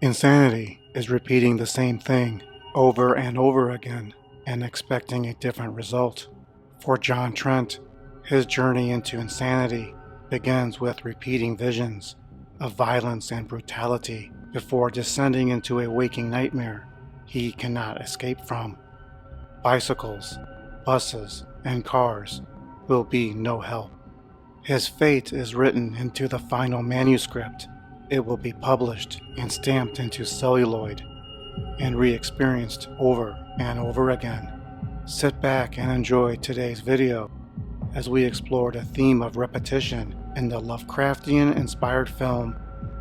Insanity is repeating the same thing over and over again and expecting a different result. For John Trent, his journey into insanity begins with repeating visions of violence and brutality before descending into a waking nightmare he cannot escape from. Bicycles, buses, and cars will be no help. His fate is written into the final manuscript. It will be published and stamped into celluloid and re-experienced over and over again. Sit back and enjoy today's video as we explore the theme of repetition in the Lovecraftian-inspired film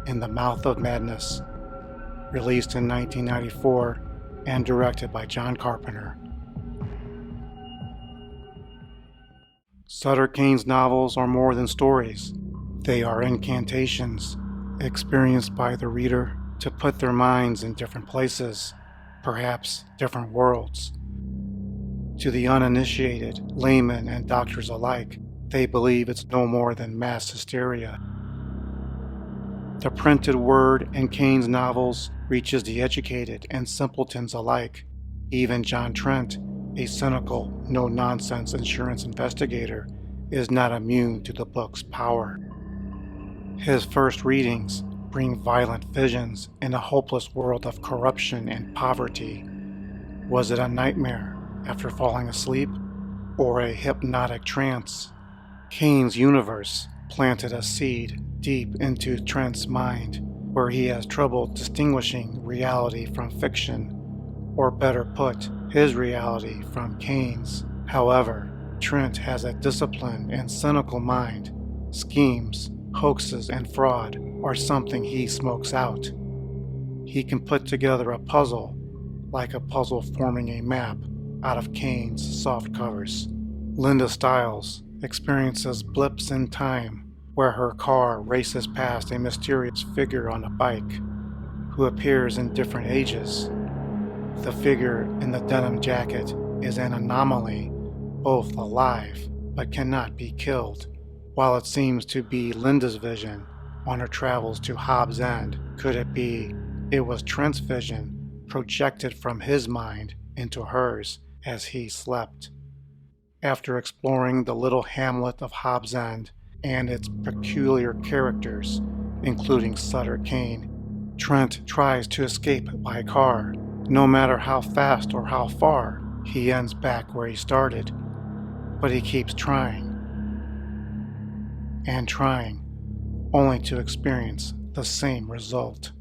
In the Mouth of Madness, released in 1994 and directed by John Carpenter. Sutter Kane's novels are more than stories. They are incantations, experienced by the reader to put their minds in different places, perhaps different worlds. To the uninitiated, laymen and doctors alike, they believe it's no more than mass hysteria. The printed word in Kane's novels reaches the educated and simpletons alike. Even John Trent, a cynical, no-nonsense insurance investigator, is not immune to the book's power. His first readings bring violent visions in a hopeless world of corruption and poverty. Was it a nightmare after falling asleep, or a hypnotic trance? Kane's universe planted a seed deep into Trent's mind, where he has trouble distinguishing reality from fiction, or better put, his reality from Kane's. However, Trent has a disciplined and cynical mind. Schemes, hoaxes, and fraud are something he smokes out. He can put together a puzzle, like a puzzle forming a map, out of Kane's soft covers. Linda Stiles experiences blips in time, where her car races past a mysterious figure on a bike, who appears in different ages. The figure in the denim jacket is an anomaly, both alive but cannot be killed. While it seems to be Linda's vision on her travels to Hobbs End, could it be it was Trent's vision projected from his mind into hers as he slept? After exploring the little hamlet of Hobbs End and its peculiar characters, including Sutter Kane, Trent tries to escape by car. No matter how fast or how far, he ends back where he started. But he keeps trying and trying, only to experience the same result.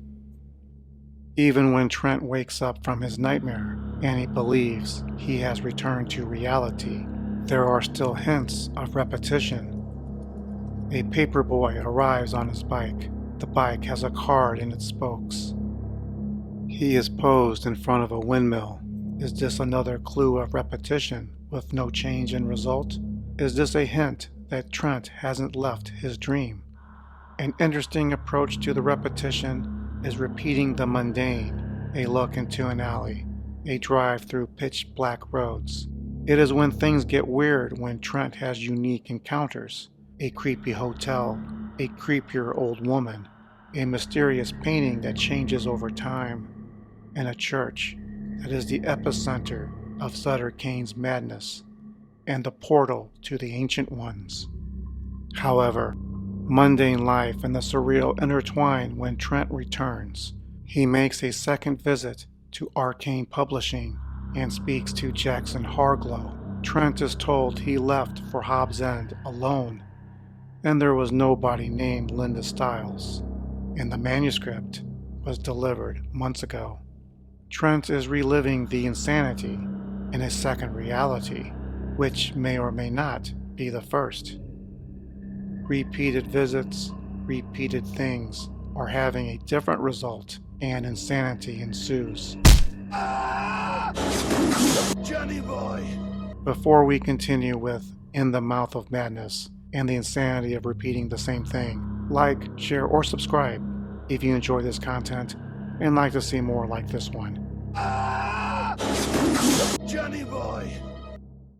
Even when Trent wakes up from his nightmare and he believes he has returned to reality, there are still hints of repetition. A paperboy arrives on his bike. The bike has a card in its spokes. He is posed in front of a windmill. Is this another clue of repetition with no change in result? Is this a hint that Trent hasn't left his dream? An interesting approach to the repetition is repeating the mundane, a look into an alley, a drive through pitch black roads. It is when things get weird when Trent has unique encounters. A creepy hotel, a creepier old woman, a mysterious painting that changes over time, and a church that is the epicenter of Sutter Kane's madness and the portal to the ancient ones. However, mundane life and the surreal intertwine when Trent returns. He makes a second visit to Arcane Publishing and speaks to Jackson Harglow. Trent is told he left for Hobbs End alone, and there was nobody named Linda Stiles, and the manuscript was delivered months ago. Trent is reliving the insanity in a second reality, which may or may not be the first. Repeated visits, repeated things are having a different result, and insanity ensues. Johnny boy! Before we continue with In the Mouth of Madness and the insanity of repeating the same thing, like, share, or subscribe if you enjoy this content and like to see more like this one. Johnny boy!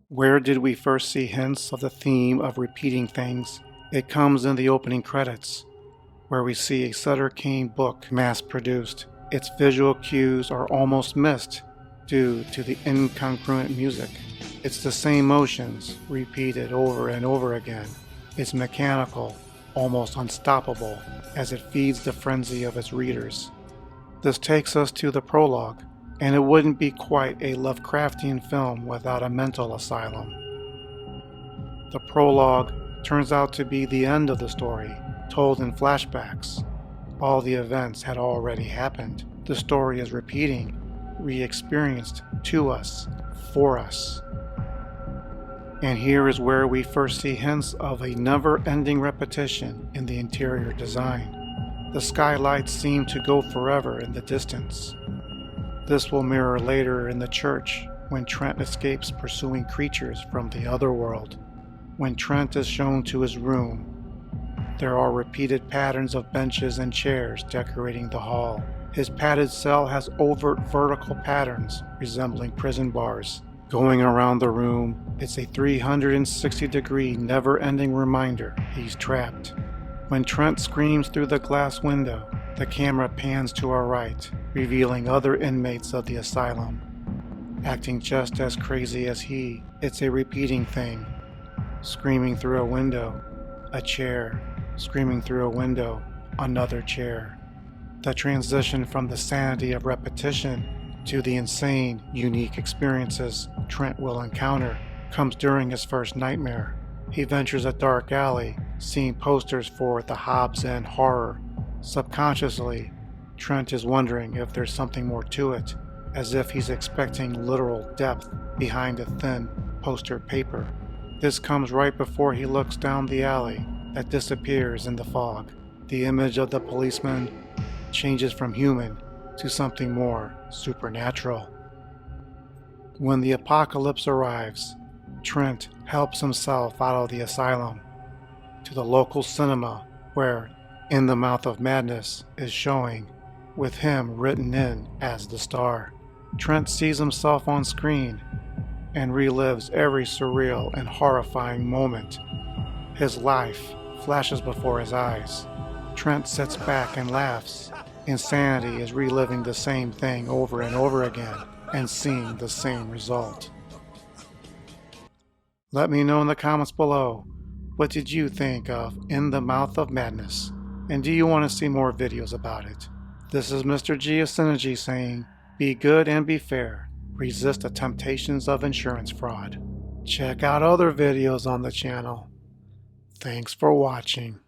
Where did we first see hints of the theme of repeating things? It comes in the opening credits, where we see a Sutter Kane book mass-produced, Its visual cues are almost missed due to the incongruent music. It's the same motions, repeated over and over again. It's mechanical, almost unstoppable, as it feeds the frenzy of its readers. This takes us to the prologue, and it wouldn't be quite a Lovecraftian film without a mental asylum. The prologue turns out to be the end of the story, told in flashbacks. All the events had already happened. The story is repeating, re-experienced to us, for us. And here is where we first see hints of a never-ending repetition in the interior design. The skylights seem to go forever in the distance. This will mirror later in the church when Trent escapes pursuing creatures from the other world. When Trent is shown to his room, there are repeated patterns of benches and chairs decorating the hall. His padded cell has overt vertical patterns resembling prison bars. Going around the room, it's a 360-degree, never-ending reminder he's trapped. When Trent screams through the glass window, the camera pans to our right, revealing other inmates of the asylum. Acting just as crazy as he, it's a repeating thing. Screaming through a window, a chair. Screaming through a window, another chair. The transition from the sanity of repetition to the insane, unique experiences Trent will encounter comes during his first nightmare. He ventures a dark alley, seeing posters for the Hobbs End horror. Subconsciously, Trent is wondering if there's something more to it, as if he's expecting literal depth behind a thin poster paper. This comes right before he looks down the alley that disappears in the fog. The image of the policeman changes from human to something more supernatural. When the apocalypse arrives, Trent helps himself out of the asylum to the local cinema where In the Mouth of Madness is showing, with him written in as the star. Trent sees himself on screen and relives every surreal and horrifying moment. His life flashes before his eyes. Trent sits back and laughs. Insanity is reliving the same thing over and over again and seeing the same result. Let me know in the comments below, what did you think of In the Mouth of Madness? And do you want to see more videos about it? This is Mr. G of Synergy saying, be good and be fair. Resist the temptations of insurance fraud. Check out other videos on the channel. Thanks for watching.